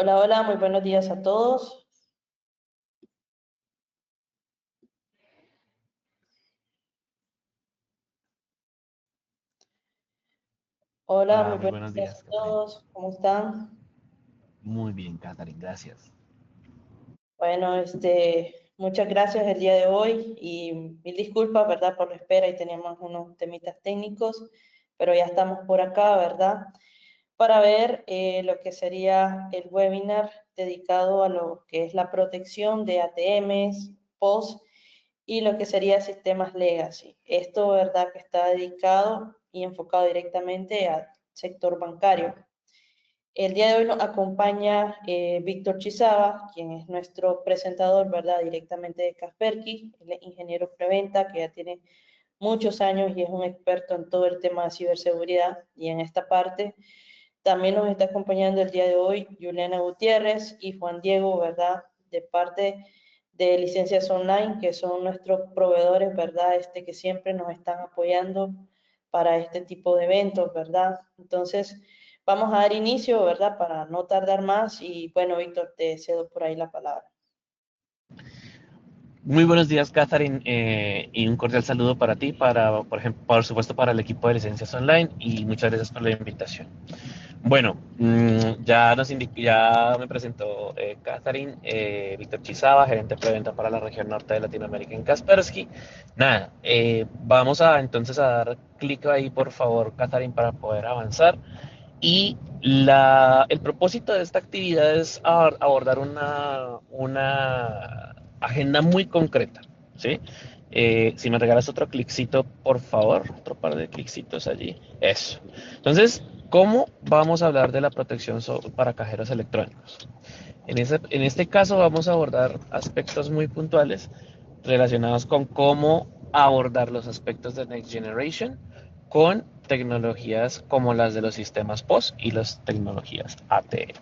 Hola, hola, muy buenos días a todos. Hola, Hola, muy muy buenos buenos días días, a Catherine. todos. ¿Cómo están? Muy bien, Catherine, gracias. Bueno, muchas gracias el día de hoy y mil disculpas, ¿verdad? Por la espera y teníamos unos temitas técnicos, pero ya estamos por acá, ¿verdad? Para ver lo que sería el webinar dedicado a lo que es la protección de ATMs, POS y lo que sería sistemas legacy. Esto, ¿verdad? Que está dedicado y enfocado directamente al sector bancario. El día de hoy nos acompaña Víctor Chizaba, quien es nuestro presentador, ¿verdad? Directamente de Kaspersky, él es ingeniero preventa, que ya tiene muchos años y es un experto en todo el tema de ciberseguridad. Y en esta parte también nos está acompañando el día de hoy Juliana Gutiérrez y Juan Diego, ¿verdad? De parte de Licencias Online, que son nuestros proveedores, ¿verdad? Que siempre nos están apoyando para este tipo de eventos, ¿verdad? Entonces, vamos a dar inicio, ¿verdad? Para no tardar más y bueno, Víctor, te cedo por ahí la palabra. Muy buenos días, Catherine, y un cordial saludo para ti, por ejemplo, por supuesto, para el equipo de Licencias Online, y muchas gracias por la invitación. Bueno, ya me presentó Catherine, Víctor Chizaba, gerente de preventa para la región norte de Latinoamérica en Kaspersky. Nada, vamos a entonces a dar clic ahí, por favor, Catherine, para poder avanzar. Y el propósito de esta actividad es abordar una agenda muy concreta, ¿sí? Si me regalas otro cliccito, por favor, otro par de clicitos allí. Eso. Entonces, ¿cómo vamos a hablar de la protección para cajeros electrónicos? En este caso vamos a abordar aspectos muy puntuales relacionados con cómo abordar los aspectos de Next Generation con tecnologías como las de los sistemas POS y las tecnologías ATM.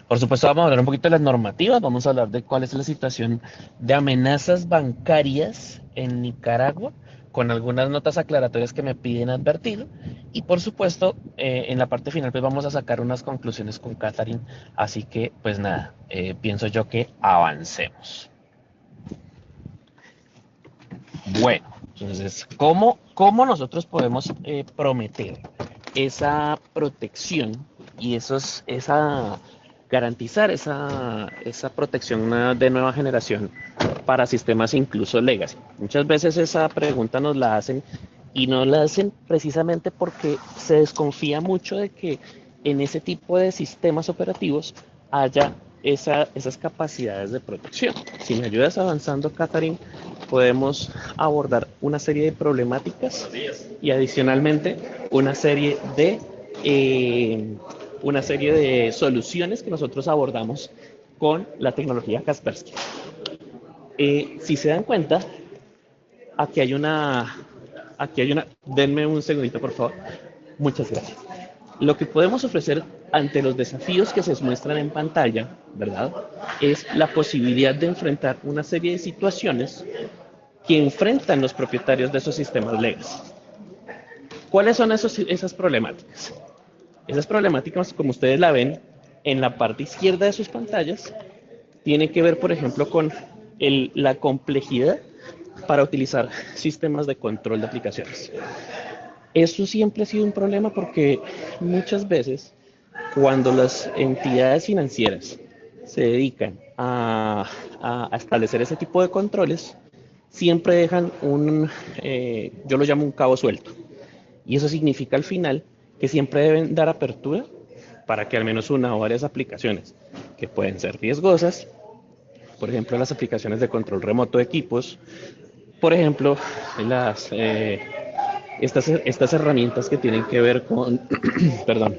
Por supuesto, vamos a hablar un poquito de las normativas, vamos a hablar de cuál es la situación de amenazas bancarias en Nicaragua, con algunas notas aclaratorias que me piden advertir. Y por supuesto, en la parte final, pues vamos a sacar unas conclusiones con Catherine. Así que, pues nada, pienso yo que avancemos. Bueno, entonces, ¿cómo nosotros podemos prometer esa protección y garantizar esa protección de nueva generación para sistemas incluso legacy? Muchas veces esa pregunta nos la hacen y no la hacen precisamente porque se desconfía mucho de que en ese tipo de sistemas operativos haya esas capacidades de protección. Si me ayudas avanzando, Catherine, podemos abordar una serie de problemáticas y adicionalmente eh, una serie de soluciones que nosotros abordamos con la tecnología Kaspersky. Si se dan cuenta, aquí hay una, denme un segundito por favor. Muchas gracias. Lo que podemos ofrecer ante los desafíos que se muestran en pantalla, ¿verdad? Es la posibilidad de enfrentar una serie de situaciones que enfrentan los propietarios de esos sistemas legacy. ¿Cuáles son esas problemáticas? Esas problemáticas, como ustedes la ven en la parte izquierda de sus pantallas, tienen que ver, por ejemplo, con la complejidad para utilizar sistemas de control de aplicaciones. Eso siempre ha sido un problema porque muchas veces cuando las entidades financieras se dedican a establecer ese tipo de controles, siempre dejan yo lo llamo un cabo suelto. Y eso significa al final que siempre deben dar apertura para que al menos una o varias aplicaciones que pueden ser riesgosas, por ejemplo las aplicaciones de control remoto de equipos, por ejemplo estas herramientas que tienen que ver con, perdón,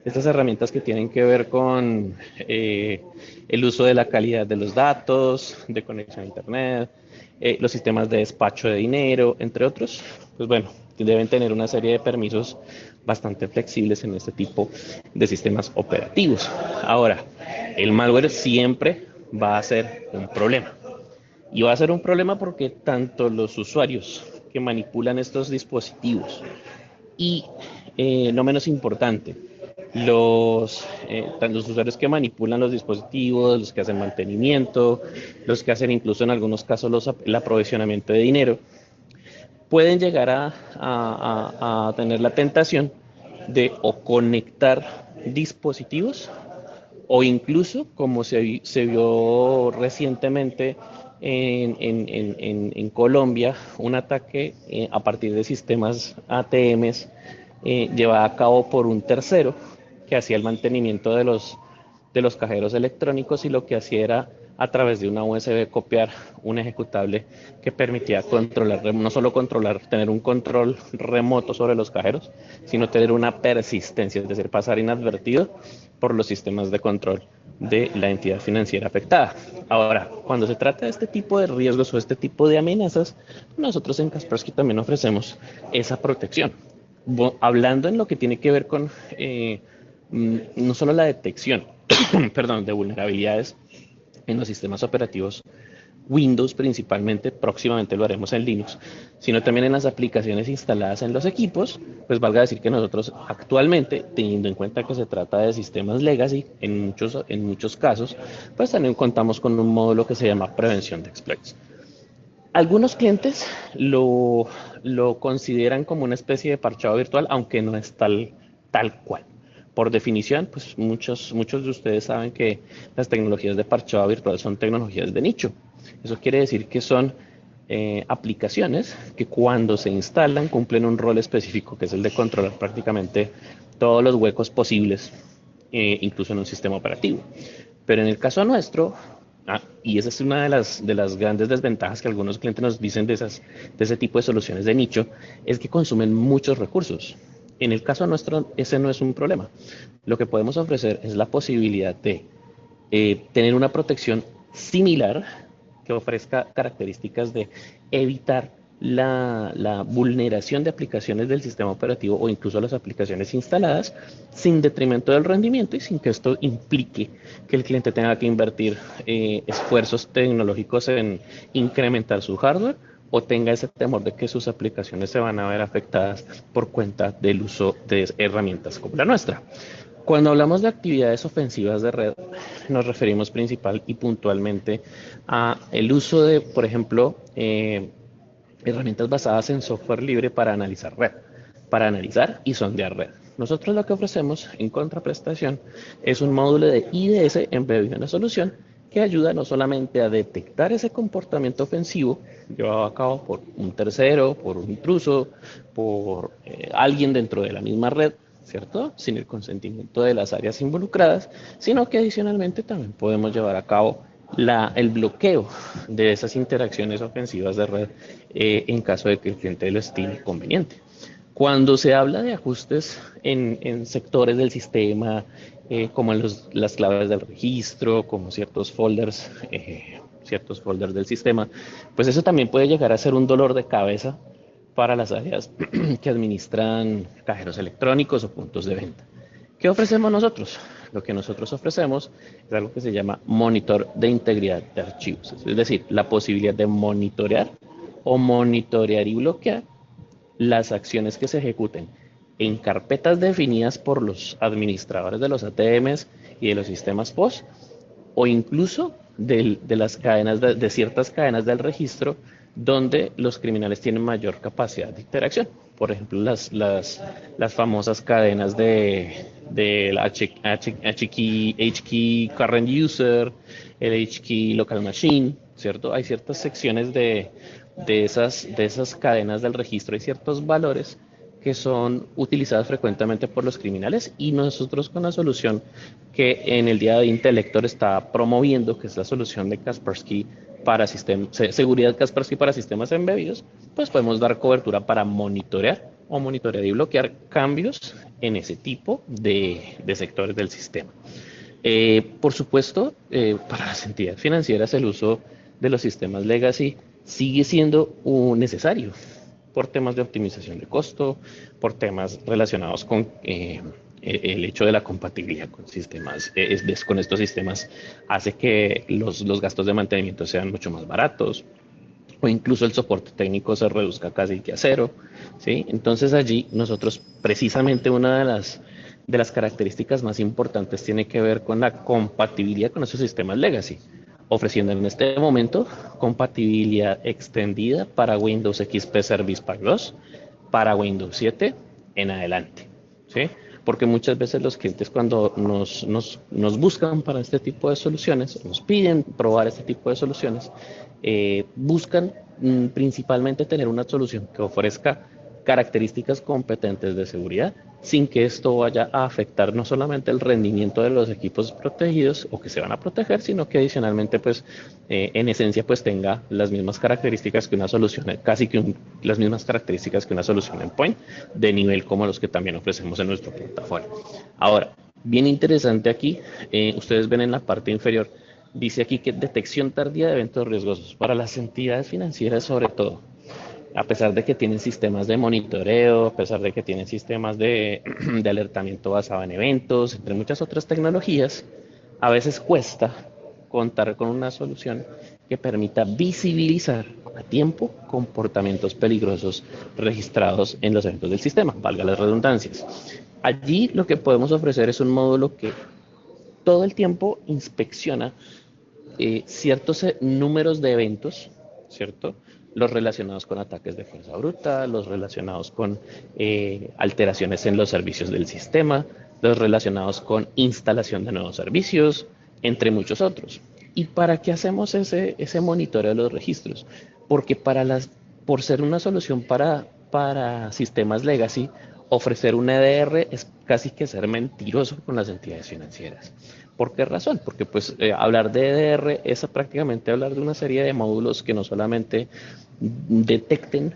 estas herramientas que tienen que ver con el uso de la calidad de los datos, de conexión a Internet, los sistemas de despacho de dinero, entre otros, pues bueno, deben tener una serie de permisos bastante flexibles en este tipo de sistemas operativos. Ahora, el malware siempre va a ser un problema. Y va a ser un problema porque tanto los usuarios que manipulan estos dispositivos y, no menos importante, tanto los usuarios que manipulan los dispositivos, los que hacen mantenimiento, los que hacen incluso en algunos casos el aprovisionamiento de dinero, pueden llegar a tener la tentación de o conectar dispositivos o incluso, como se vio recientemente en Colombia, un ataque a partir de sistemas ATMs llevado a cabo por un tercero que hacía el mantenimiento de los cajeros electrónicos y lo que hacía era a través de una USB copiar un ejecutable que permitía controlar, no solo controlar, tener un control remoto sobre los cajeros, sino tener una persistencia, es decir, pasar inadvertido por los sistemas de control de la entidad financiera afectada. Ahora, cuando se trata de este tipo de riesgos o este tipo de amenazas, nosotros en Kaspersky también ofrecemos esa protección. Hablando en lo que tiene que ver con no solo la detección, perdón, de vulnerabilidades en los sistemas operativos Windows principalmente, próximamente lo haremos en Linux, sino también en las aplicaciones instaladas en los equipos, pues valga decir que nosotros actualmente, teniendo en cuenta que se trata de sistemas legacy, en muchos casos, pues también contamos con un módulo que se llama prevención de exploits. Algunos clientes lo consideran como una especie de parchado virtual, aunque no es tal cual. Por definición, pues muchos de ustedes saben que las tecnologías de parchado virtual son tecnologías de nicho. Eso quiere decir que son aplicaciones que cuando se instalan cumplen un rol específico, que es el de controlar prácticamente todos los huecos posibles, incluso en un sistema operativo. Pero en el caso nuestro, y esa es una de las grandes desventajas que algunos clientes nos dicen de ese tipo de soluciones de nicho, es que consumen muchos recursos. En el caso nuestro, ese no es un problema. Lo que podemos ofrecer es la posibilidad de tener una protección similar que ofrezca características de evitar la vulneración de aplicaciones del sistema operativo o incluso las aplicaciones instaladas sin detrimento del rendimiento y sin que esto implique que el cliente tenga que invertir esfuerzos tecnológicos en incrementar su hardware o tenga ese temor de que sus aplicaciones se van a ver afectadas por cuenta del uso de herramientas como la nuestra. Cuando hablamos de actividades ofensivas de red, nos referimos principal y puntualmente a el uso de, por ejemplo, herramientas basadas en software libre para analizar red, para analizar y sondear red. Nosotros lo que ofrecemos en contraprestación es un módulo de IDS embebido en la solución que ayuda no solamente a detectar ese comportamiento ofensivo llevado a cabo por un tercero, por un intruso, por alguien dentro de la misma red, ¿cierto? Sin el consentimiento de las áreas involucradas, sino que adicionalmente también podemos llevar a cabo el bloqueo de esas interacciones ofensivas de red en caso de que el cliente lo estime conveniente. Cuando se habla de ajustes en sectores del sistema, como en las claves del registro, como ciertos folders del sistema, pues eso también puede llegar a ser un dolor de cabeza para las áreas que administran cajeros electrónicos o puntos de venta. ¿Qué ofrecemos nosotros? Lo que nosotros ofrecemos es algo que se llama monitor de integridad de archivos, es decir, la posibilidad de monitorear y bloquear las acciones que se ejecuten en carpetas definidas por los administradores de los ATMs y de los sistemas POS o incluso de las cadenas de ciertas cadenas del registro donde los criminales tienen mayor capacidad de interacción. Por ejemplo, las famosas cadenas del HKey Current User, el HKey Local Machine, ¿cierto? Hay ciertas secciones de esas cadenas del registro y ciertos valores que son utilizadas frecuentemente por los criminales y nosotros con la solución que en el día de Intelector está promoviendo, que es la solución de Kaspersky para seguridad Kaspersky para sistemas embebidos, pues podemos dar cobertura para monitorear y bloquear cambios en ese tipo de sectores del sistema. Por supuesto, para las entidades financieras el uso de los sistemas legacy sigue siendo necesario por temas de optimización de costo, por temas relacionados con el hecho de la compatibilidad con sistemas, con estos sistemas hace que los gastos de mantenimiento sean mucho más baratos o incluso el soporte técnico se reduzca casi que a cero, ¿sí? Entonces allí nosotros precisamente una de las características más importantes tiene que ver con la compatibilidad con esos sistemas legacy, ofreciendo en este momento compatibilidad extendida para Windows XP Service Pack 2, para Windows 7 en adelante, ¿sí? Porque muchas veces los clientes cuando nos buscan para este tipo de soluciones, nos piden probar este tipo de soluciones, buscan principalmente tener una solución que ofrezca características competentes de seguridad sin que esto vaya a afectar no solamente el rendimiento de los equipos protegidos o que se van a proteger, sino que adicionalmente pues en esencia pues tenga las mismas características que una solución, casi que las mismas características que una solución endpoint de nivel como los que también ofrecemos en nuestro portafolio. Ahora, bien interesante aquí, ustedes ven en la parte inferior, dice aquí que detección tardía de eventos riesgosos para las entidades financieras sobre todo, a pesar de que tienen sistemas de monitoreo, a pesar de que tienen sistemas de alertamiento basado en eventos, entre muchas otras tecnologías, a veces cuesta contar con una solución que permita visibilizar a tiempo comportamientos peligrosos registrados en los eventos del sistema, valga las redundancias. Allí lo que podemos ofrecer es un módulo que todo el tiempo inspecciona ciertos números de eventos, ¿cierto? Los relacionados con ataques de fuerza bruta, los relacionados con alteraciones en los servicios del sistema, los relacionados con instalación de nuevos servicios, entre muchos otros. ¿Y para qué hacemos ese monitoreo de los registros? Porque por ser una solución para sistemas legacy, ofrecer un EDR es casi que ser mentiroso con las entidades financieras. ¿Por qué razón? Porque pues hablar de EDR es prácticamente hablar de una serie de módulos que no solamente detecten,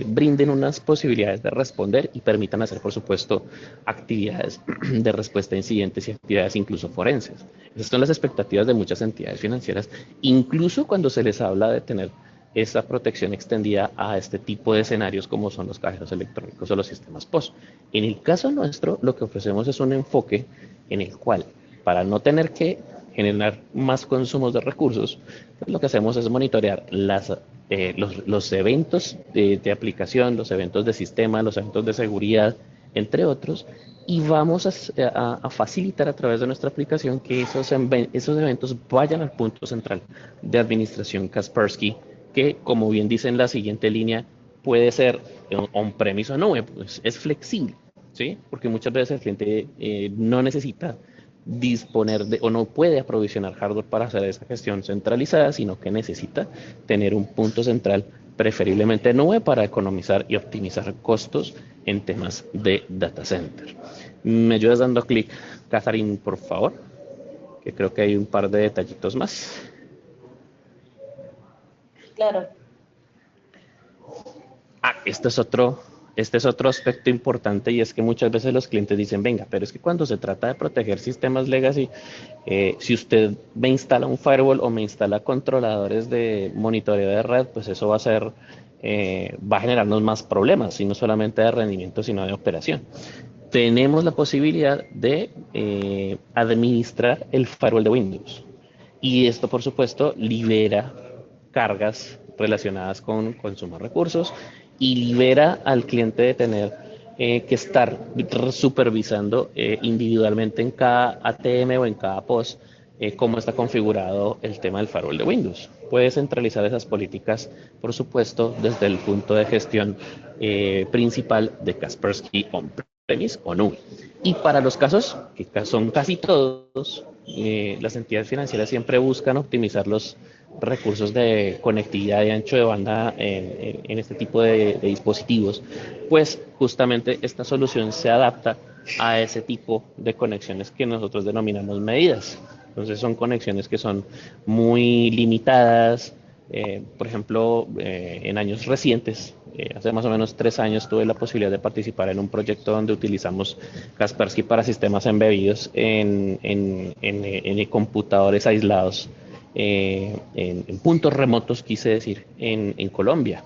brinden unas posibilidades de responder y permitan hacer, por supuesto, actividades de respuesta a incidentes y actividades incluso forenses. Esas son las expectativas de muchas entidades financieras, incluso cuando se les habla de tener esa protección extendida a este tipo de escenarios como son los cajeros electrónicos o los sistemas POS. En el caso nuestro, lo que ofrecemos es un enfoque en el cual, para no tener que generar más consumos de recursos, pues lo que hacemos es monitorear los eventos de aplicación, los eventos de sistema, los eventos de seguridad, entre otros, y vamos a facilitar a través de nuestra aplicación que esos eventos vayan al punto central de administración Kaspersky, que, como bien dice en la siguiente línea, puede ser on-premise o nube, pues es flexible, ¿sí? Porque muchas veces el cliente no necesita disponer de o no puede aprovisionar hardware para hacer esa gestión centralizada, sino que necesita tener un punto central, preferiblemente nube, para economizar y optimizar costos en temas de data center. ¿Me ayudas dando clic, Catherine, por favor? Que creo que hay un par de detallitos más. Claro. Este es otro aspecto importante, y es que muchas veces los clientes dicen, venga, pero es que cuando se trata de proteger sistemas legacy, si usted me instala un firewall o me instala controladores de monitoreo de red, pues eso va a generarnos más problemas, y no solamente de rendimiento, sino de operación. Tenemos la posibilidad de administrar el firewall de Windows. Y esto, por supuesto, libera cargas relacionadas con consumo de recursos y libera al cliente de tener que estar supervisando individualmente en cada ATM o en cada POS cómo está configurado el tema del firewall de Windows. Puede centralizar esas políticas, por supuesto, desde el punto de gestión principal de Kaspersky on-premise o nube. Y para los casos, que son casi todos, las entidades financieras siempre buscan optimizar los recursos de conectividad de ancho de banda en este tipo de dispositivos, pues justamente esta solución se adapta a ese tipo de conexiones que nosotros denominamos medidas. Entonces son conexiones que son muy limitadas. Por ejemplo, en años recientes, hace más o menos 3 años, tuve la posibilidad de participar en un proyecto donde utilizamos Kaspersky para sistemas embebidos en computadores aislados, en puntos remotos, quise decir, en Colombia,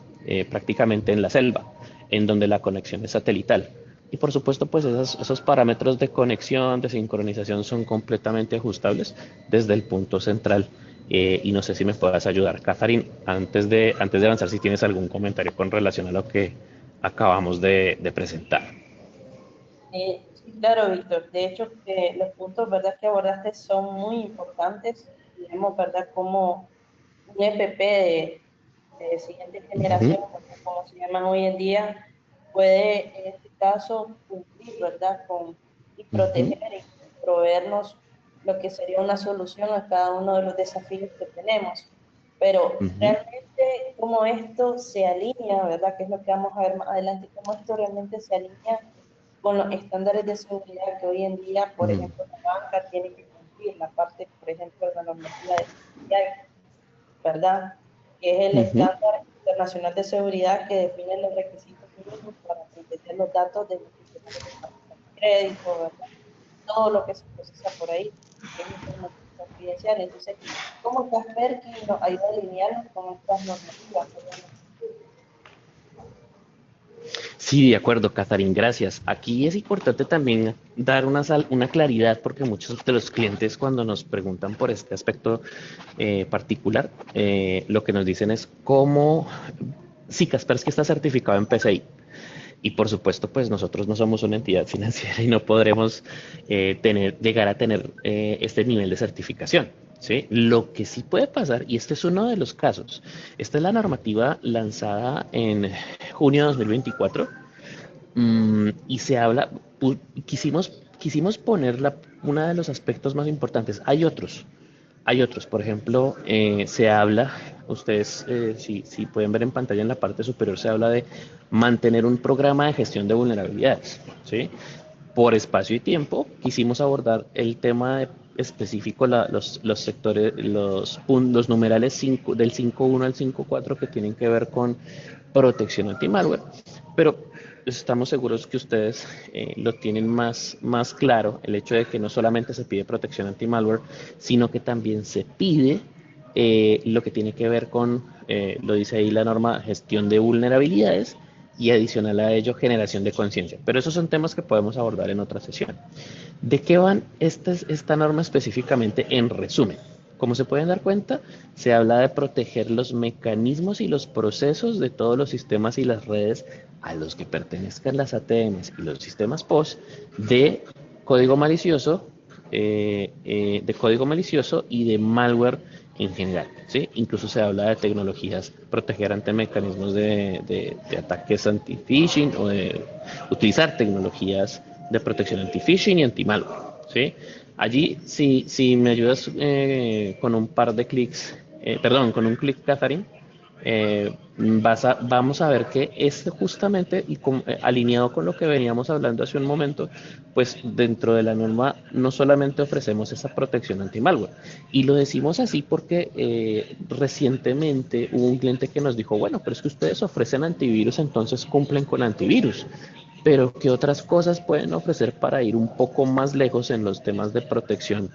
prácticamente en la selva, en donde la conexión es satelital. Y por supuesto, pues esos parámetros de conexión, de sincronización son completamente ajustables desde el punto central. Y no sé si me puedas ayudar, Catherine, antes de avanzar, si tienes algún comentario con relación a lo que acabamos de presentar. Sí, claro, Víctor. De hecho, los puntos, ¿verdad?, que abordaste son muy importantes. Vemos, ¿verdad?, como un EPP de siguiente Ujú, generación, como se llaman hoy en día, puede en este caso cumplir, ¿verdad?, y ujú, proteger y proveernos lo que sería una solución a cada uno de los desafíos que tenemos. Pero ujú, realmente cómo esto se alinea, ¿verdad?, que es lo que vamos a ver más adelante, cómo esto realmente se alinea con los estándares de seguridad que hoy en día, por ujú, ejemplo, la banca tiene que cumplir, la parte, por ejemplo, de la normativa de seguridad, ¿verdad? Que es el ujú. estándar internacional de seguridad que define los requisitos mínimos para proteger los datos de los titulares de tarjetas de crédito, ¿verdad? Todo lo que se procesa por ahí, que es información confidencial. Entonces, ¿cómo Kaspersky nos ayuda a alinearnos con estas normativas? Sí, de acuerdo, Catherine, gracias. Aquí es importante también dar una claridad porque muchos de los clientes cuando nos preguntan por este aspecto particular, lo que nos dicen es cómo, si Kaspersky está certificado en PCI. Y por supuesto, pues nosotros no somos una entidad financiera y no podremos llegar a tener este nivel de certificación. ¿Sí? Lo que sí puede pasar, y este es uno de los casos, esta es la normativa lanzada en junio de 2024 y se habla, quisimos poner uno de los aspectos más importantes. Hay otros, por ejemplo, se habla, ustedes si pueden ver en pantalla en la parte superior, se habla de mantener un programa de gestión de vulnerabilidades, ¿sí? Por espacio y tiempo, quisimos abordar el tema específico, los sectores, los numerales 5, del 5.1 al 5.4 que tienen que ver con protección anti-malware, pero estamos seguros que ustedes lo tienen más claro, el hecho de que no solamente se pide protección anti-malware, sino que también se pide lo que tiene que ver con, lo dice ahí la norma, gestión de vulnerabilidades y adicional a ello generación de conciencia. Pero esos son temas que podemos abordar en otra sesión. ¿De qué van esta norma específicamente en resumen? Como se pueden dar cuenta, se habla de proteger los mecanismos y los procesos de todos los sistemas y las redes a los que pertenezcan las ATMs y los sistemas POS de código malicioso, y de malware en general. ¿Sí? Incluso se habla de tecnologías, proteger ante mecanismos de ataques anti-phishing o de utilizar tecnologías de protección anti-phishing y anti-malware. ¿Sí? Allí, si me ayudas con un par de clics, perdón, con un clic, Catherine, vamos a ver que es justamente alineado con lo que veníamos hablando hace un momento, pues dentro de la norma no solamente ofrecemos esa protección anti-malware, y lo decimos así porque recientemente hubo un cliente que nos dijo, bueno, pero es que ustedes ofrecen antivirus, entonces cumplen con antivirus, pero ¿qué otras cosas pueden ofrecer para ir un poco más lejos en los temas de protección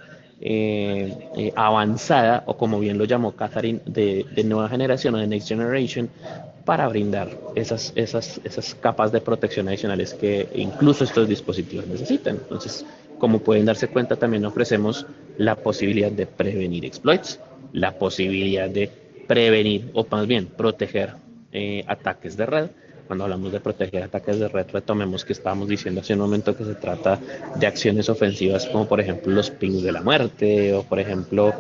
avanzada, o como bien lo llamó Catherine, de nueva generación o de next generation, para brindar esas capas de protección adicionales que incluso estos dispositivos necesitan? Entonces, como pueden darse cuenta, también ofrecemos la posibilidad de prevenir exploits, la posibilidad de prevenir, o más bien proteger ataques de red. Cuando hablamos de proteger ataques de red, retomemos que estábamos diciendo hace un momento que se trata de acciones ofensivas como por ejemplo los pings de la muerte, o por ejemplo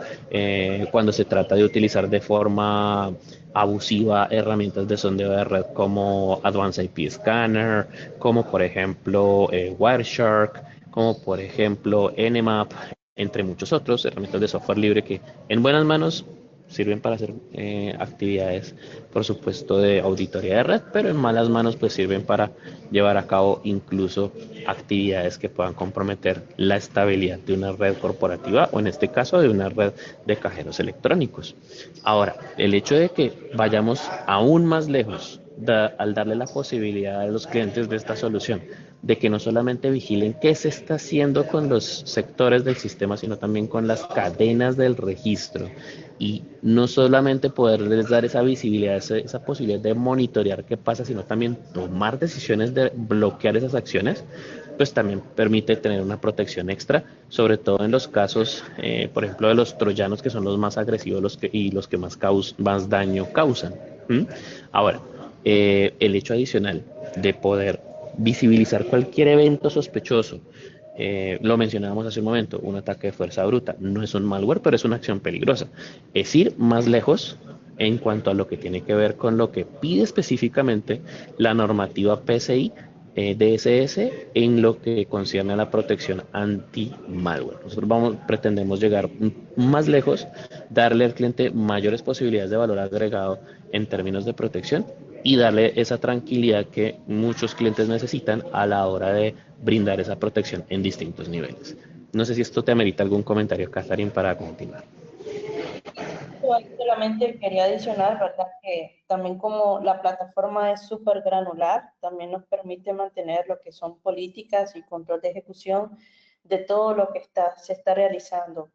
cuando se trata de utilizar de forma abusiva herramientas de sondeo de red como Advanced IP Scanner, como por ejemplo Wireshark, como por ejemplo Nmap, entre muchos otros, herramientas de software libre que en buenas manos sirven para hacer actividades, por supuesto, de auditoría de red, pero en malas manos pues sirven para llevar a cabo incluso actividades que puedan comprometer la estabilidad de una red corporativa, o en este caso de una red de cajeros electrónicos. Ahora, el hecho de que vayamos aún más lejos al darle la posibilidad a los clientes de esta solución de que no solamente vigilen qué se está haciendo con los sectores del sistema, sino también con las cadenas del registro, y no solamente poderles dar esa visibilidad, esa posibilidad de monitorear qué pasa, sino también tomar decisiones de bloquear esas acciones, pues también permite tener una protección extra, sobre todo en los casos, por ejemplo, de los troyanos, que son los más agresivos y los que más daño causan. ¿Mm? Ahora, el hecho adicional de poder visibilizar cualquier evento sospechoso. Lo mencionábamos hace un momento, un ataque de fuerza bruta no es un malware, pero es una acción peligrosa. Es ir más lejos en cuanto a lo que tiene que ver con lo que pide específicamente la normativa PCI DSS en lo que concierne a la protección anti-malware. Nosotros pretendemos llegar más lejos, darle al cliente mayores posibilidades de valor agregado en términos de protección y darle esa tranquilidad que muchos clientes necesitan a la hora de brindar esa protección en distintos niveles. No sé si esto te amerita algún comentario, Catherine, para continuar. Solamente quería adicionar, ¿verdad? Que también como la plataforma es súper granular, también nos permite mantener lo que son políticas y control de ejecución de todo lo que se está realizando.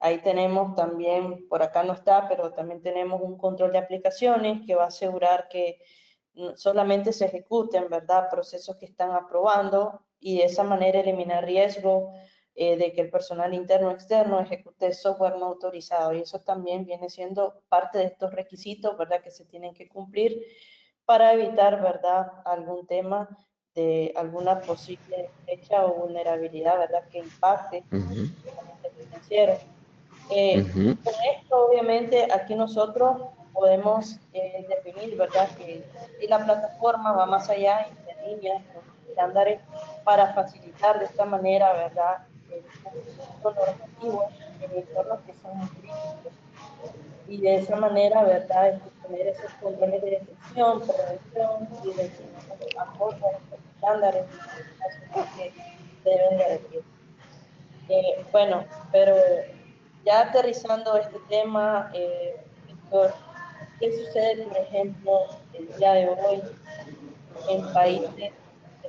Ahí tenemos también, por acá no está, pero también tenemos un control de aplicaciones que va a asegurar que solamente se ejecuten, ¿verdad? Procesos que están aprobando y de esa manera eliminar riesgo de que el personal interno o externo ejecute software no autorizado. Y eso también viene siendo parte de estos requisitos, ¿verdad? Que se tienen que cumplir para evitar, ¿verdad? Algún tema de alguna posible brecha o vulnerabilidad, ¿verdad? Que impacte Uh-huh. el financiero. Uh-huh. Con esto, obviamente, aquí nosotros podemos definir, ¿verdad? Que si la plataforma va más allá y se alinea con estándares para facilitar de esta manera, ¿verdad? El cumplimiento normativo en entornos que son muy críticos. Y de esa manera, ¿verdad? Tener esos controles de detección, prevención y requisitos acorde a estos estándares y especificaciones que deben de regir. Bueno, pero ya aterrizando este tema, Víctor, ¿qué sucede, por ejemplo, el día de hoy en países de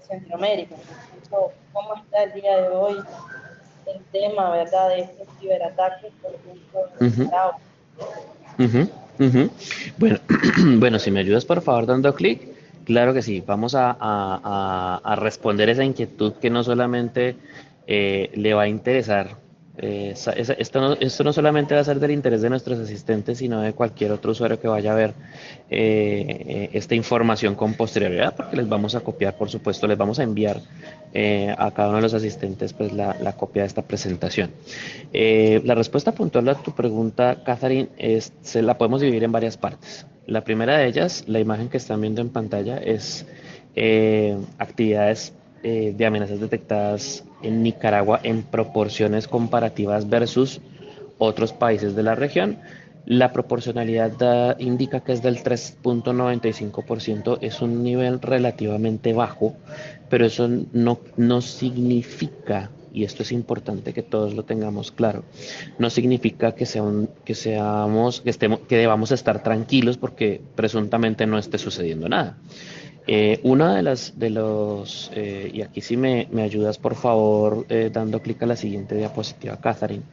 Centroamérica? Por ejemplo, ¿cómo está el día de hoy el tema, verdad, de estos ciberataques, por ejemplo, en Uh-huh. Nicaragua? Uh-huh. Uh-huh. Bueno, bueno, si me ayudas por favor dando clic, claro que sí, vamos a responder esa inquietud que no solamente le va a interesar, esto no solamente va a ser del interés de nuestros asistentes, sino de cualquier otro usuario que vaya a ver esta información con posterioridad, porque les vamos a copiar, por supuesto, les vamos a enviar a cada uno de los asistentes pues la copia de esta presentación. La respuesta puntual a tu pregunta, Catherine, se la podemos dividir en varias partes. La primera de ellas, la imagen que están viendo en pantalla, es actividades de amenazas detectadas en Nicaragua en proporciones comparativas versus otros países de la región. La proporcionalidad indica que es del 3.95%, es un nivel relativamente bajo, pero eso no significa, y esto es importante que todos lo tengamos claro, no significa que debamos estar tranquilos porque presuntamente no esté sucediendo nada. Una y aquí sí me ayudas por favor dando clic a la siguiente diapositiva, Catherine.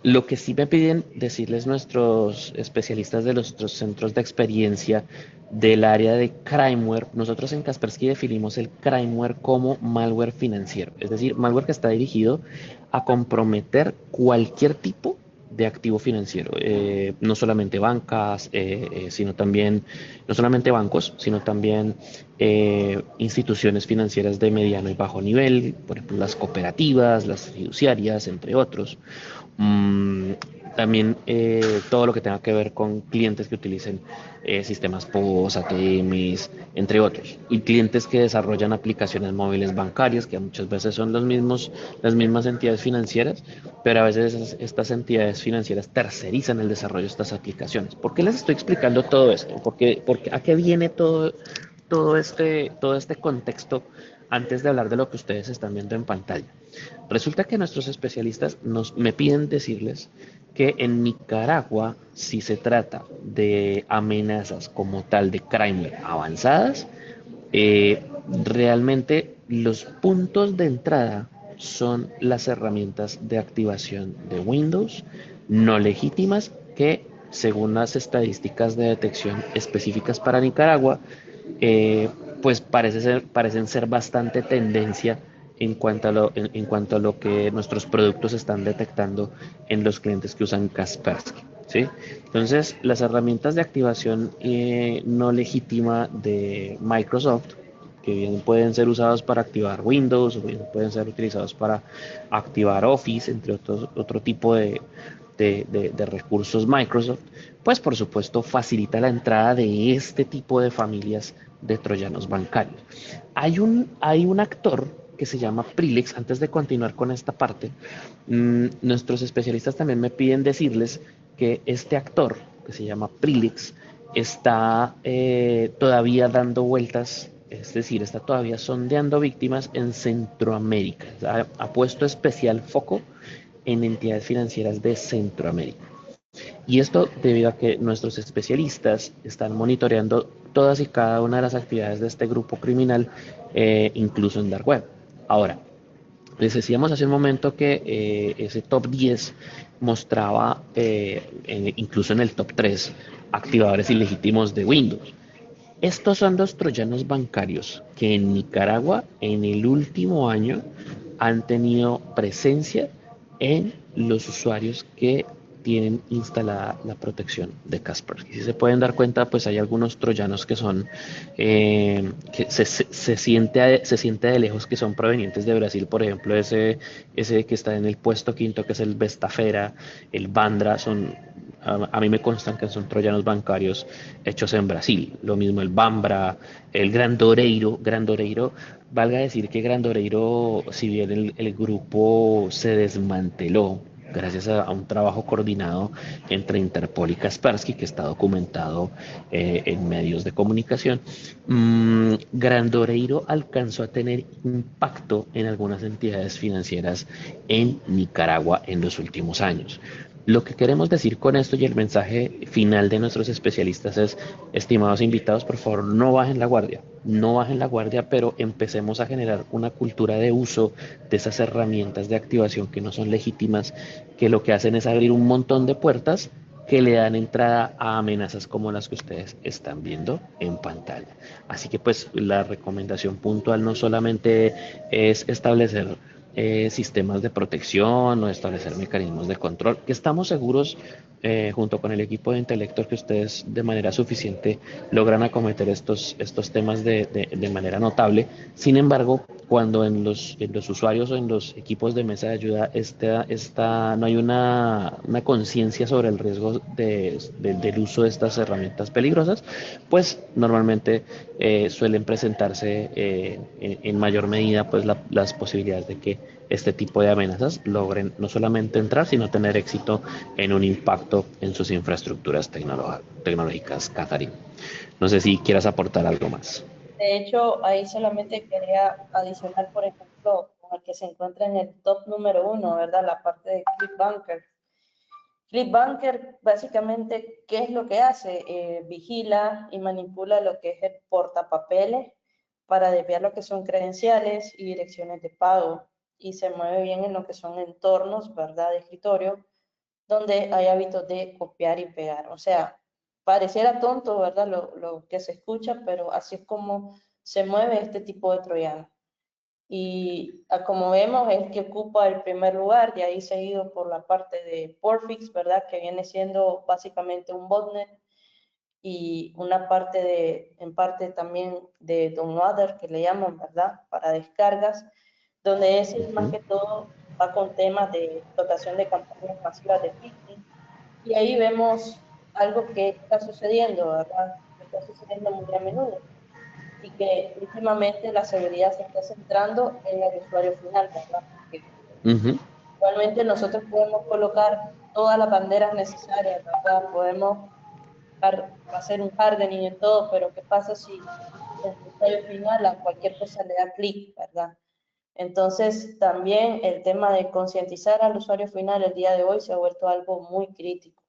Lo que sí me piden decirles nuestros especialistas de nuestros centros de experiencia del área de crimeware, nosotros en Kaspersky definimos el crimeware como malware financiero, es decir, malware que está dirigido a comprometer cualquier tipo de activo financiero, no solamente bancas, sino también, no solamente bancos, sino también instituciones financieras de mediano y bajo nivel, por ejemplo las cooperativas, las fiduciarias, entre otros. Mm, También todo lo que tenga que ver con clientes que utilicen sistemas POS, ATMs, entre otros. Y clientes que desarrollan aplicaciones móviles bancarias, que muchas veces son las mismas entidades financieras, pero a veces estas entidades financieras tercerizan el desarrollo de estas aplicaciones. ¿Por qué les estoy explicando todo esto? ¿A qué viene todo este contexto antes de hablar de lo que ustedes están viendo en pantalla? Resulta que nuestros especialistas me piden decirles que en Nicaragua, si se trata de amenazas como tal de crime avanzadas, realmente los puntos de entrada son las herramientas de activación de Windows no legítimas que, según las estadísticas de detección específicas para Nicaragua, eh, pues parecen ser bastante tendencia en cuanto a lo que nuestros productos están detectando en los clientes que usan Kaspersky. ¿Sí? Entonces, las herramientas de activación no legítima de Microsoft que bien pueden ser usados para activar Windows o bien pueden ser utilizados para activar Office, entre otro tipo de recursos Microsoft, pues por supuesto facilita la entrada de este tipo de familias de troyanos bancarios. Hay un actor que se llama Prilix. Antes de continuar con esta parte, nuestros especialistas también me piden decirles que este actor, que se llama Prilix, está todavía dando vueltas, es decir, está todavía sondeando víctimas en Centroamérica. Ha puesto especial foco en entidades financieras de Centroamérica. Y esto debido a que nuestros especialistas están monitoreando todas y cada una de las actividades de este grupo criminal, incluso en Dark Web. Ahora, les decíamos hace un momento que ese top 10 mostraba, incluso en el top 3, activadores ilegítimos de Windows. Estos son los troyanos bancarios que en Nicaragua en el último año han tenido presencia en los usuarios que tienen instalada la protección de Kaspersky. Si se pueden dar cuenta, pues hay algunos troyanos que son, que se siente de lejos que son provenientes de Brasil. Por ejemplo, ese que está en el puesto quinto, que es el Bestafera, el Bandra, a mí me constan que son troyanos bancarios hechos en Brasil. Lo mismo el Bambra, el Grandoreiro, valga decir que Grandoreiro, si bien el grupo se desmanteló gracias a un trabajo coordinado entre Interpol y Kaspersky, que está documentado en medios de comunicación, Grandoreiro alcanzó a tener impacto en algunas entidades financieras en Nicaragua en los últimos años. Lo que queremos decir con esto y el mensaje final de nuestros especialistas es, estimados invitados, por favor, no bajen la guardia, pero empecemos a generar una cultura de uso de esas herramientas de activación que no son legítimas, que lo que hacen es abrir un montón de puertas que le dan entrada a amenazas como las que ustedes están viendo en pantalla. Así que pues la recomendación puntual no solamente es establecer sistemas de protección o establecer mecanismos de control, que estamos seguros, junto con el equipo de intelectos, que ustedes de manera suficiente logran acometer estos temas de manera notable. Sin embargo, cuando en los usuarios o en los equipos de mesa de ayuda no hay una conciencia sobre el riesgo del uso de estas herramientas peligrosas, pues normalmente suelen presentarse en mayor medida pues las posibilidades de que este tipo de amenazas logren no solamente entrar, sino tener éxito en un impacto en sus infraestructuras tecnológicas. Catherine, no sé si quieras aportar algo más. De hecho, ahí solamente quería adicionar, por ejemplo, con el que se encuentra en el top número uno, ¿verdad? La parte de ClipBanker. ClipBanker, básicamente, ¿qué es lo que hace? Vigila y manipula lo que es el portapapeles para desviar lo que son credenciales y direcciones de pago. Y se mueve bien en lo que son entornos, ¿verdad? De escritorio, donde hay hábitos de copiar y pegar. O sea, pareciera tonto, ¿verdad? Lo que se escucha, pero así es como se mueve este tipo de troyano. Y como vemos, es que ocupa el primer lugar, de ahí seguido por la parte de Portfix, ¿verdad? Que viene siendo básicamente un botnet, y una parte en parte también de Downloader, que le llaman, ¿verdad? Para descargas, donde es más Ujú. que todo va con temas de explotación de campañas masivas de phishing. Y ahí vemos algo que está sucediendo, ¿verdad? Que está sucediendo muy a menudo y que últimamente la seguridad se está centrando en el usuario final, ¿verdad? Porque Ujú. igualmente nosotros podemos colocar todas las banderas necesarias, ¿verdad? Podemos hacer un hardening y todo, pero ¿qué pasa si el usuario final a cualquier cosa le da clic, ¿verdad? Entonces, también el tema de concientizar al usuario final el día de hoy se ha vuelto algo muy crítico.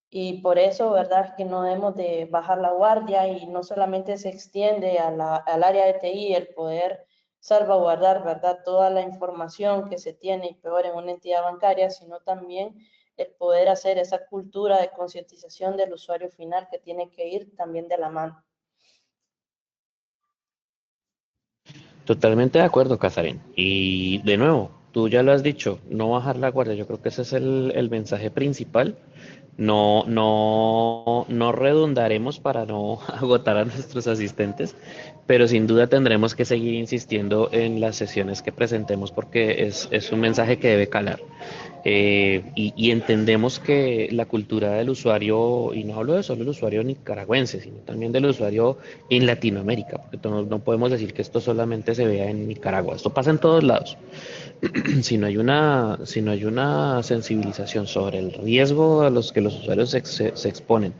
Y por eso, ¿verdad? Es que no debemos de bajar la guardia y no solamente se extiende al área de TI el poder salvaguardar, ¿verdad? Toda la información que se tiene y peor en una entidad bancaria, sino también el poder hacer esa cultura de concientización del usuario final que tiene que ir también de la mano. Totalmente de acuerdo, Catherine. Y de nuevo, tú ya lo has dicho, no bajar la guardia. Yo creo que ese es el mensaje principal. No redundaremos para no agotar a nuestros asistentes, pero sin duda tendremos que seguir insistiendo en las sesiones que presentemos porque es un mensaje que debe calar. Y entendemos que la cultura del usuario, y no hablo de solo el usuario nicaragüense, sino también del usuario en Latinoamérica, porque no podemos decir que esto solamente se vea en Nicaragua, esto pasa en todos lados. Si no hay una sensibilización sobre el riesgo a los que los usuarios se exponen,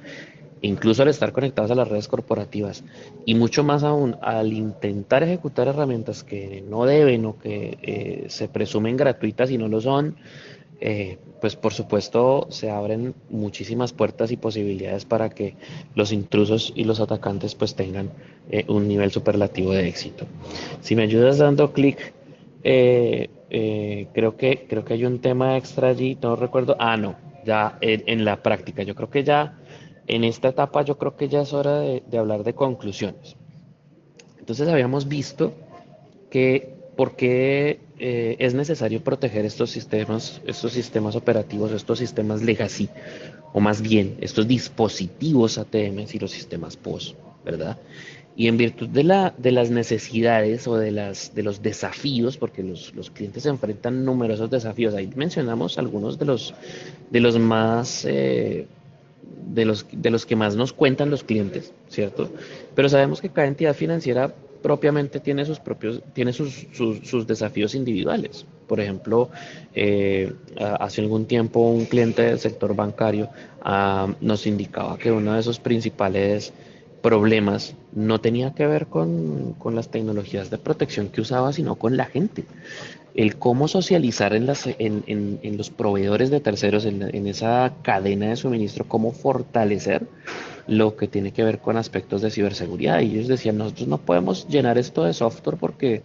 incluso al estar conectados a las redes corporativas, y mucho más aún al intentar ejecutar herramientas que no deben o que se presumen gratuitas y no lo son, pues por supuesto se abren muchísimas puertas y posibilidades para que los intrusos y los atacantes pues tengan un nivel superlativo de éxito. Si me ayudas dando clic, creo que hay un tema extra allí, no recuerdo. Ah, no, ya en la práctica. Yo creo que ya en esta etapa, yo creo que ya es hora de hablar de conclusiones. Entonces habíamos visto que por qué es necesario proteger estos sistemas operativos, estos sistemas legacy, o más bien estos dispositivos ATMs y los sistemas POS, ¿verdad? Y en virtud de las necesidades o de los desafíos, porque los clientes se enfrentan numerosos desafíos, ahí mencionamos algunos de los más de los que más nos cuentan los clientes, ¿cierto? Pero sabemos que cada entidad financiera propiamente tiene sus desafíos individuales. Por ejemplo, hace algún tiempo un cliente del sector bancario nos indicaba que uno de sus principales problemas no tenía que ver con las tecnologías de protección que usaba, sino con la gente. El cómo socializar en los proveedores de terceros, en esa cadena de suministro, cómo fortalecer lo que tiene que ver con aspectos de ciberseguridad. Y ellos decían, nosotros no podemos llenar esto de software porque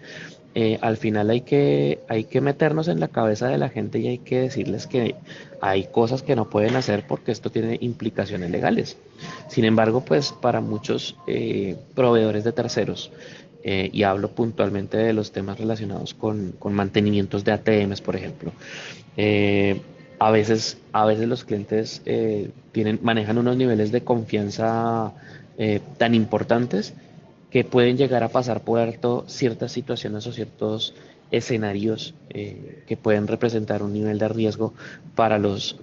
al final hay que meternos en la cabeza de la gente y hay que decirles que hay cosas que no pueden hacer porque esto tiene implicaciones legales. Sin embargo, pues para muchos proveedores de terceros, y hablo puntualmente de los temas relacionados con mantenimientos de ATMs, por ejemplo, eh, a veces los clientes manejan unos niveles de confianza tan importantes que pueden llegar a pasar por alto ciertas situaciones o ciertos escenarios que pueden representar un nivel de riesgo para los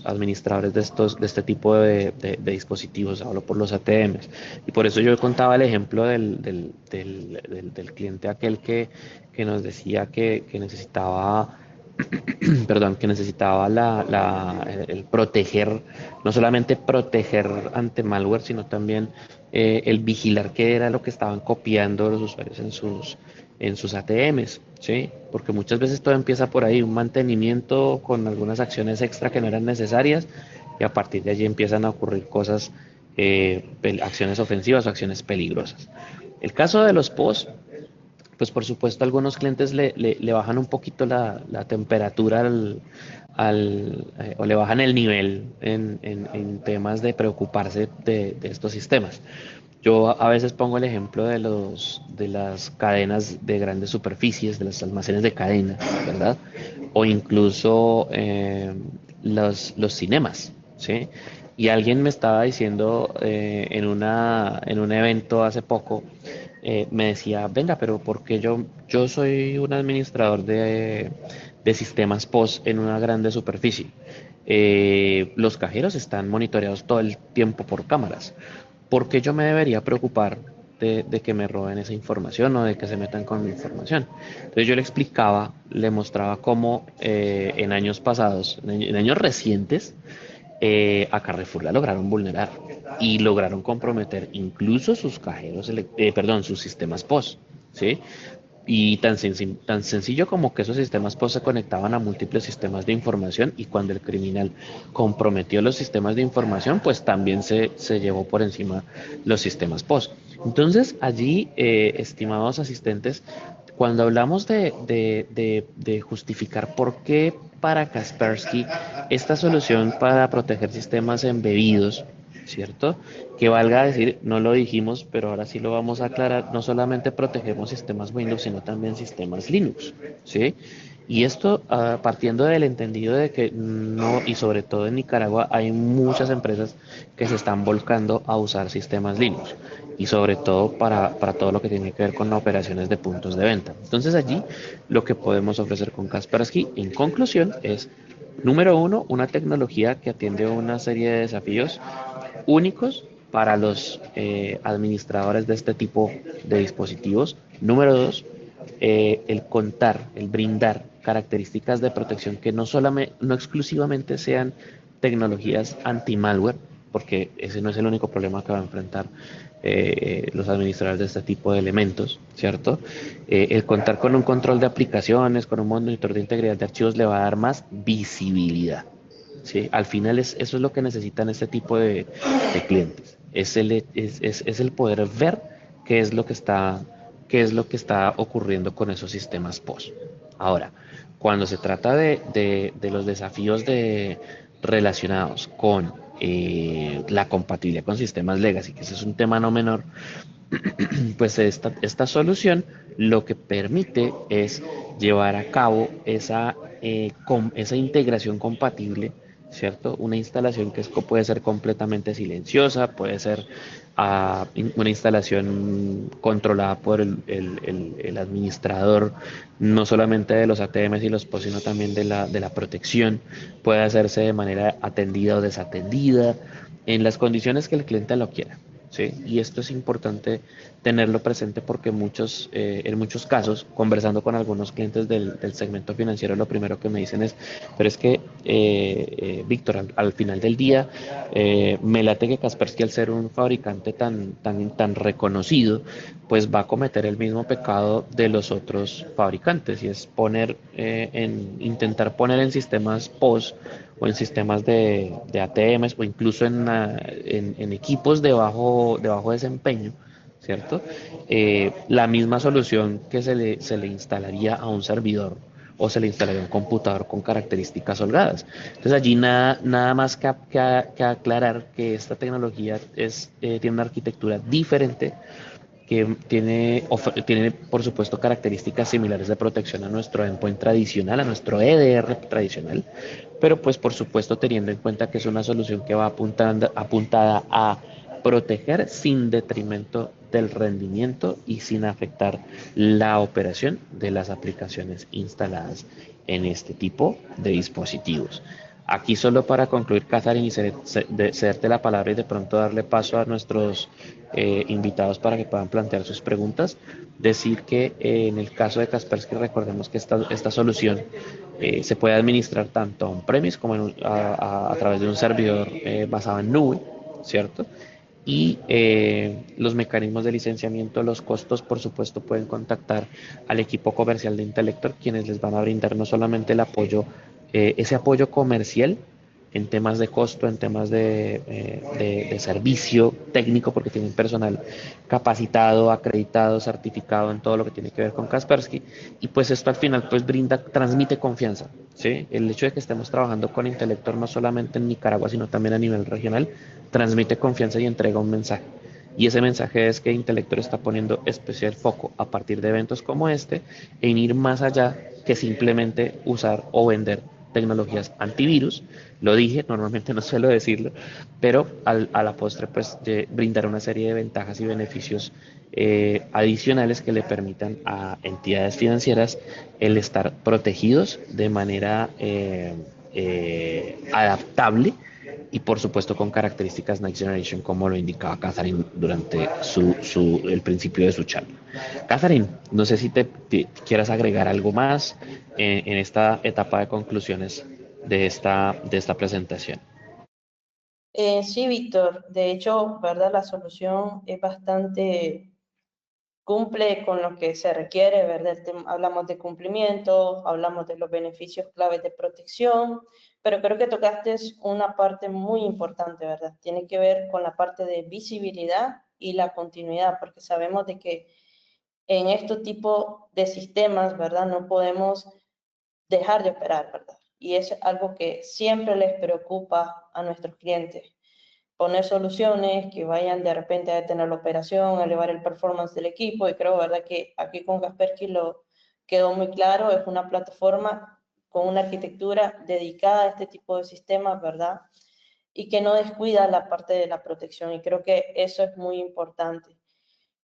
administradores de este tipo de dispositivos, hablo por los ATMs. Y por eso yo contaba el ejemplo del cliente aquel que nos decía que necesitaba perdón, que necesitaba el proteger, no solamente proteger ante malware, sino también el vigilar qué era lo que estaban copiando los usuarios en sus ATMs, ¿sí? Porque muchas veces todo empieza por ahí, un mantenimiento con algunas acciones extra que no eran necesarias y a partir de allí empiezan a ocurrir cosas, acciones ofensivas o acciones peligrosas. El caso de los POS, pues por supuesto algunos clientes le bajan un poquito la temperatura o le bajan el nivel en temas de preocuparse de estos sistemas. Yo a veces pongo el ejemplo de las cadenas de grandes superficies, de los almacenes de cadena, ¿verdad? O incluso los cinemas, ¿sí? Y alguien me estaba diciendo en un evento hace poco, me decía, venga, pero porque yo soy un administrador de sistemas POS en una grande superficie. Los cajeros están monitoreados todo el tiempo por cámaras. ¿Por qué yo me debería preocupar de que me roben esa información o de que se metan con mi información? Entonces yo le explicaba, le mostraba cómo en años pasados, en años recientes, a Carrefour la lograron vulnerar y lograron comprometer incluso sus cajeros, perdón, sus sistemas POS, ¿sí? Y tan sencillo como que esos sistemas POS se conectaban a múltiples sistemas de información y cuando el criminal comprometió los sistemas de información, pues también se llevó por encima los sistemas POS. Entonces, allí, estimados asistentes, cuando hablamos de justificar por qué para Kaspersky esta solución para proteger sistemas embebidos ¿cierto? Que valga decir, no lo dijimos, pero ahora sí lo vamos a aclarar, no solamente protegemos sistemas Windows, sino también sistemas Linux, ¿sí? Y esto partiendo del entendido de que no, y sobre todo en Nicaragua, hay muchas empresas que se están volcando a usar sistemas Linux y sobre todo para todo lo que tiene que ver con operaciones de puntos de venta. Entonces allí lo que podemos ofrecer con Kaspersky, en conclusión, es número uno, una tecnología que atiende a una serie de desafíos únicos para los administradores de este tipo de dispositivos. Número dos, el contar, el brindar características de protección que no solamente, no exclusivamente sean tecnologías anti-malware, porque ese no es el único problema que va a enfrentar los administradores de este tipo de elementos, ¿cierto? El contar con un control de aplicaciones, con un monitor de integridad de archivos le va a dar más visibilidad. ¿Sí? Al final eso es lo que necesitan este tipo de clientes. Es el poder ver qué es lo que está, qué es lo que está ocurriendo con esos sistemas POS. Ahora, cuando se trata de los desafíos relacionados con la compatibilidad con sistemas legacy, que ese es un tema no menor, pues esta solución lo que permite es llevar a cabo esa integración compatible, ¿cierto? Una instalación que puede ser completamente silenciosa, puede ser una instalación controlada por el administrador, no solamente de los ATMs y los POS, sino también de la protección, puede hacerse de manera atendida o desatendida, en las condiciones que el cliente lo quiera. ¿Sí? Y esto es importante tenerlo presente porque en muchos casos, conversando con algunos clientes del segmento financiero, lo primero que me dicen es, pero es que, Víctor, al final del día, me late que Kaspersky, al ser un fabricante tan reconocido, pues va a cometer el mismo pecado de los otros fabricantes, y es intentar poner en sistemas POS o en sistemas de ATMs o incluso en equipos de bajo desempeño, ¿cierto? La misma solución que se le instalaría a un servidor o se le instalaría a un computador con características holgadas. Entonces allí nada más que aclarar que esta tecnología tiene una arquitectura diferente, que tiene, por supuesto, características similares de protección a nuestro endpoint tradicional, a nuestro EDR tradicional, pero pues por supuesto teniendo en cuenta que es una solución que va apuntada a proteger sin detrimento del rendimiento y sin afectar la operación de las aplicaciones instaladas en este tipo de dispositivos. Aquí solo para concluir, Catherine, y cederte la palabra y de pronto darle paso a nuestros invitados para que puedan plantear sus preguntas, decir que en el caso de Kaspersky recordemos que esta solución se puede administrar tanto on-premise como a través de un servidor basado en nube, ¿cierto? Y los mecanismos de licenciamiento, los costos, por supuesto, pueden contactar al equipo comercial de Intellector, quienes les van a brindar no solamente ese apoyo comercial en temas de costo, en temas de servicio técnico, porque tienen personal capacitado, acreditado, certificado en todo lo que tiene que ver con Kaspersky, y pues esto al final pues transmite confianza, ¿sí? El hecho de que estemos trabajando con Intellector no solamente en Nicaragua, sino también a nivel regional, transmite confianza y entrega un mensaje. Y ese mensaje es que Intellector está poniendo especial foco a partir de eventos como este en ir más allá que simplemente usar o vender tecnologías antivirus. Lo dije, normalmente no suelo decirlo, pero a la postre pues brindar una serie de ventajas y beneficios adicionales que le permitan a entidades financieras el estar protegidos de manera adaptable y por supuesto con características Next Generation, como lo indicaba Catherine durante el principio de su charla. Catherine, no sé si te quieras agregar algo más en esta etapa de conclusiones de esta presentación. Sí, Víctor, de hecho, ¿verdad? La solución es bastante, cumple con lo que se requiere, ¿verdad? Hablamos de cumplimiento, hablamos de los beneficios claves de protección, pero creo que tocaste una parte muy importante, ¿verdad? Tiene que ver con la parte de visibilidad y la continuidad, porque sabemos de que en este tipo de sistemas, ¿verdad? No podemos dejar de operar, ¿verdad? Y es algo que siempre les preocupa a nuestros clientes. poner soluciones que vayan de repente a detener la operación, a elevar el performance del equipo, y creo, ¿verdad?, que aquí con Kaspersky lo quedó muy claro. Es una plataforma con una arquitectura dedicada a este tipo de sistemas, ¿verdad?, y que no descuida la parte de la protección, y creo que eso es muy importante.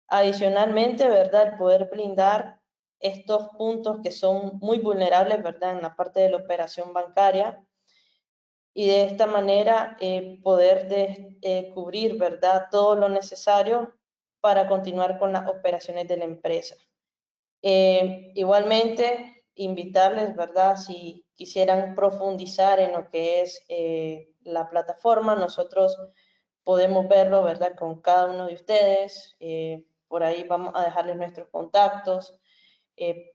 Adicionalmente, ¿verdad?, el poder blindar estos puntos que son muy vulnerables, ¿verdad?, en la parte de la operación bancaria, y de esta manera poder cubrir, ¿verdad?, todo lo necesario para continuar con las operaciones de la empresa. Igualmente, invitarles, ¿verdad?, si quisieran profundizar en lo que es la plataforma, nosotros podemos verlo, ¿verdad?, con cada uno de ustedes. Por ahí vamos a dejarles nuestros contactos.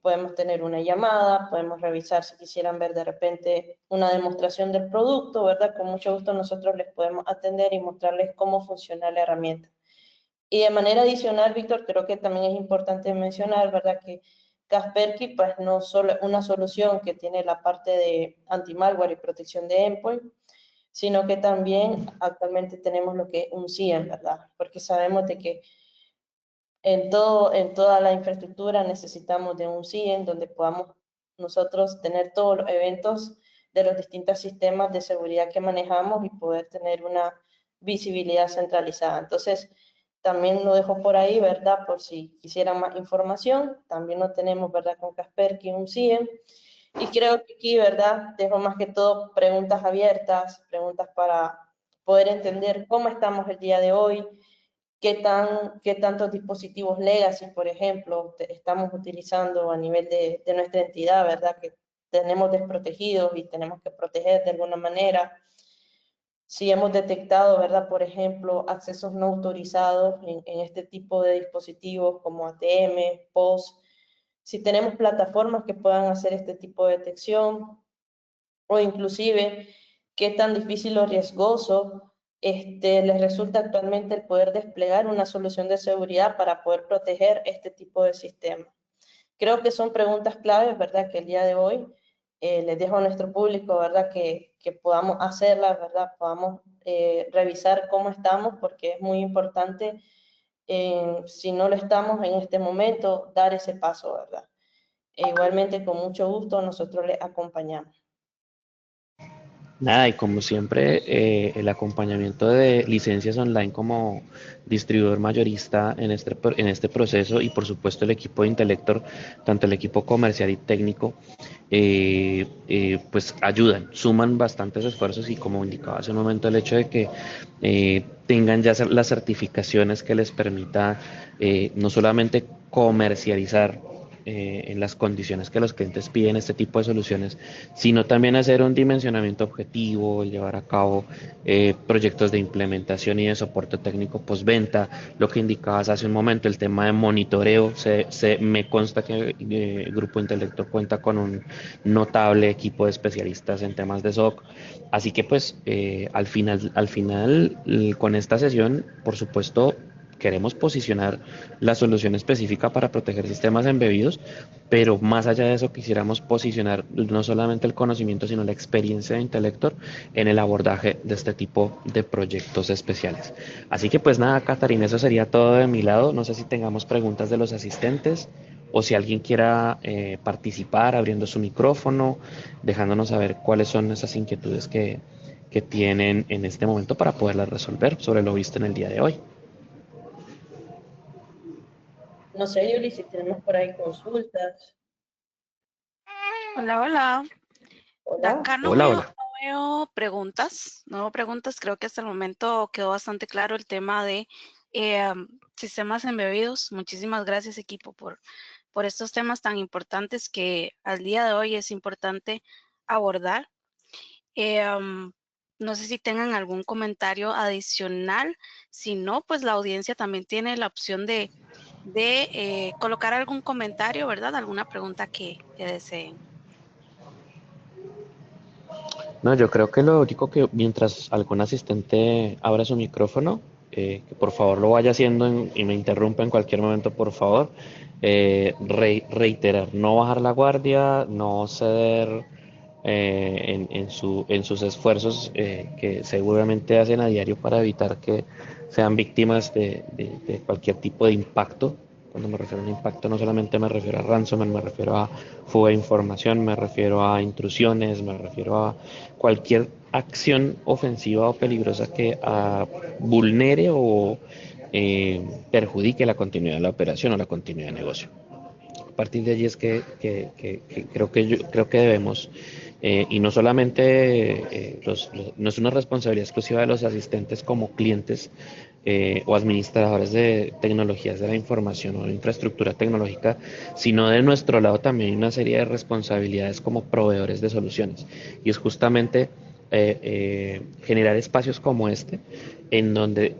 Podemos tener una llamada, podemos revisar si quisieran ver de repente una demostración del producto, ¿verdad? Con mucho gusto nosotros les podemos atender y mostrarles cómo funciona la herramienta. Y de manera adicional, Víctor, creo que también es importante mencionar, ¿verdad?, que Kaspersky pues no solo es una solución que tiene la parte de anti-malware y protección de endpoint, sino que también actualmente tenemos lo que es un CIEM, ¿verdad? Porque sabemos de que en toda la infraestructura necesitamos de un CIEM donde podamos nosotros tener todos los eventos de los distintos sistemas de seguridad que manejamos y poder tener una visibilidad centralizada. Entonces, también lo dejo por ahí, ¿verdad? Por si quisieran más información. También lo tenemos, ¿verdad?, con Kaspersky, un CIEM. Y creo que aquí, ¿verdad?, dejo más que todo preguntas abiertas, preguntas para poder entender cómo estamos el día de hoy, qué tantos dispositivos legacy, por ejemplo, estamos utilizando a nivel de nuestra entidad, ¿verdad?, que tenemos desprotegidos y tenemos que proteger de alguna manera. Si hemos detectado, ¿verdad?, por ejemplo, accesos no autorizados en este tipo de dispositivos como ATM, POS, si tenemos plataformas que puedan hacer este tipo de detección, o inclusive qué tan difícil o riesgoso les resulta actualmente el poder desplegar una solución de seguridad para poder proteger este tipo de sistemas. Creo que son preguntas claves, ¿verdad?, que el día de hoy les dejo a nuestro público, ¿verdad?, que podamos hacerlas, ¿verdad?, podamos revisar cómo estamos, porque es muy importante, si no lo estamos en este momento, dar ese paso, ¿verdad? Igualmente, con mucho gusto, nosotros les acompañamos. Nada, y como siempre, el acompañamiento de licencias online como distribuidor mayorista en este proceso y por supuesto el equipo de Intelector, tanto el equipo comercial y técnico, pues ayudan, suman bastantes esfuerzos y como indicaba hace un momento el hecho de que tengan ya las certificaciones que les permita no solamente comercializar en las condiciones que los clientes piden este tipo de soluciones, sino también hacer un dimensionamiento objetivo, llevar a cabo proyectos de implementación y de soporte técnico postventa, lo que indicabas hace un momento, el tema de monitoreo, me consta que Grupo Intelecto cuenta con un notable equipo de especialistas en temas de SOC, así que pues al final con esta sesión, por supuesto, queremos posicionar la solución específica para proteger sistemas embebidos, pero más allá de eso quisiéramos posicionar no solamente el conocimiento, sino la experiencia de Intelector en el abordaje de este tipo de proyectos especiales. Así que pues nada, Catarina, eso sería todo de mi lado. No sé si tengamos preguntas de los asistentes o si alguien quiera participar abriendo su micrófono, dejándonos saber cuáles son esas inquietudes que tienen en este momento para poderlas resolver sobre lo visto en el día de hoy. No sé, Yuli, si tenemos por ahí consultas. Hola, hola. De Hola. acá Hola, hola. no veo preguntas, no veo preguntas. Creo que hasta el momento quedó bastante claro el tema de sistemas embebidos. Muchísimas gracias, equipo, por estos temas tan importantes que al día de hoy es importante abordar. No sé si tengan algún comentario adicional. Si no, pues la audiencia también tiene la opción de colocar algún comentario, ¿verdad? Alguna pregunta que deseen. No, yo creo que lo único que mientras algún asistente abra su micrófono, que por favor lo vaya haciendo y me interrumpa en cualquier momento, por favor, reiterar, no bajar la guardia, no ceder en sus esfuerzos que seguramente hacen a diario para evitar que sean víctimas de cualquier tipo de impacto. Cuando me refiero a un impacto, no solamente me refiero a ransomware, me refiero a fuga de información, me refiero a intrusiones, me refiero a cualquier acción ofensiva o peligrosa que vulnere o perjudique la continuidad de la operación o la continuidad de negocio. A partir de allí es que creo que debemos, y no solamente no es una responsabilidad exclusiva de los asistentes como clientes o administradores de tecnologías de la información o de infraestructura tecnológica, sino de nuestro lado también hay una serie de responsabilidades como proveedores de soluciones. Y es justamente generar espacios como este en donde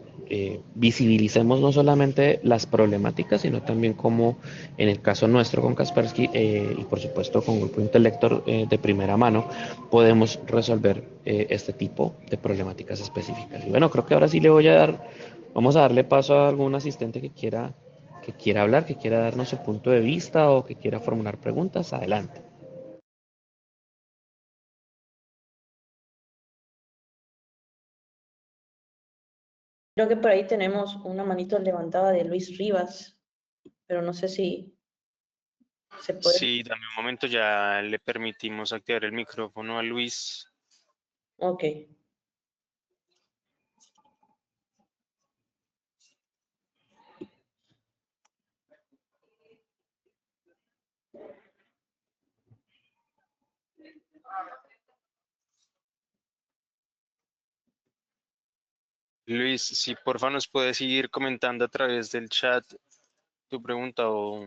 visibilicemos no solamente las problemáticas, sino también como en el caso nuestro con Kaspersky y por supuesto con Grupo Intelector de primera mano, podemos resolver este tipo de problemáticas específicas. Y bueno, creo que ahora sí vamos a darle paso a algún asistente que quiera hablar, que quiera darnos su punto de vista o que quiera formular preguntas. Adelante. Creo que por ahí tenemos una manito levantada de Luis Rivas, pero no sé si se puede. Sí, dame un momento, ya le permitimos activar el micrófono a Luis. Ok. Luis, si porfa nos puedes seguir comentando a través del chat tu pregunta o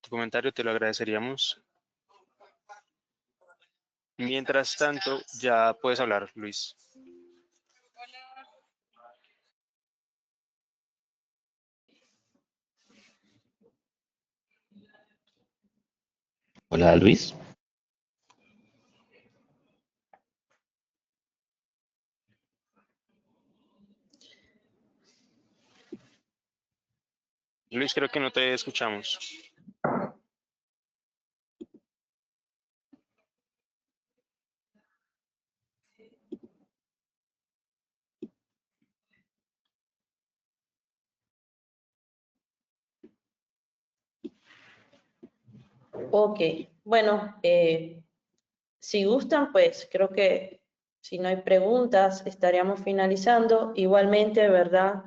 tu comentario, te lo agradeceríamos. Mientras tanto, ya puedes hablar, Luis. Hola Luis. Luis, creo que no te escuchamos. Ok, bueno, si gustan, pues creo que si no hay preguntas, estaríamos finalizando. Igualmente, ¿verdad?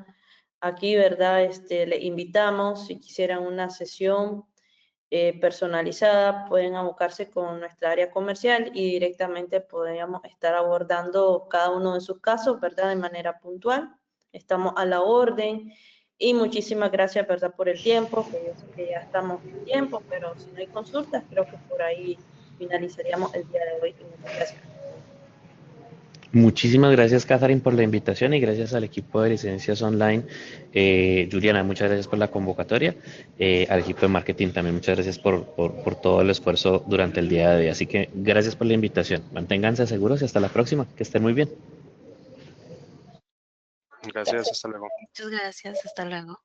Aquí, ¿verdad? Le invitamos, si quisieran una sesión personalizada, pueden abocarse con nuestra área comercial y directamente podríamos estar abordando cada uno de sus casos, ¿verdad? De manera puntual. Estamos a la orden. Y muchísimas gracias, ¿verdad? Por el tiempo, que yo sé que ya estamos en tiempo, pero si no hay consultas, creo que por ahí finalizaríamos el día de hoy. Y muchas gracias. Muchísimas gracias, Catherine, por la invitación y gracias al equipo de licencias online. Juliana, muchas gracias por la convocatoria. Al equipo de marketing también muchas gracias por todo el esfuerzo durante el día de hoy. Así que gracias por la invitación. Manténganse seguros y hasta la próxima. Que estén muy bien. Gracias, hasta luego. Muchas gracias. Hasta luego.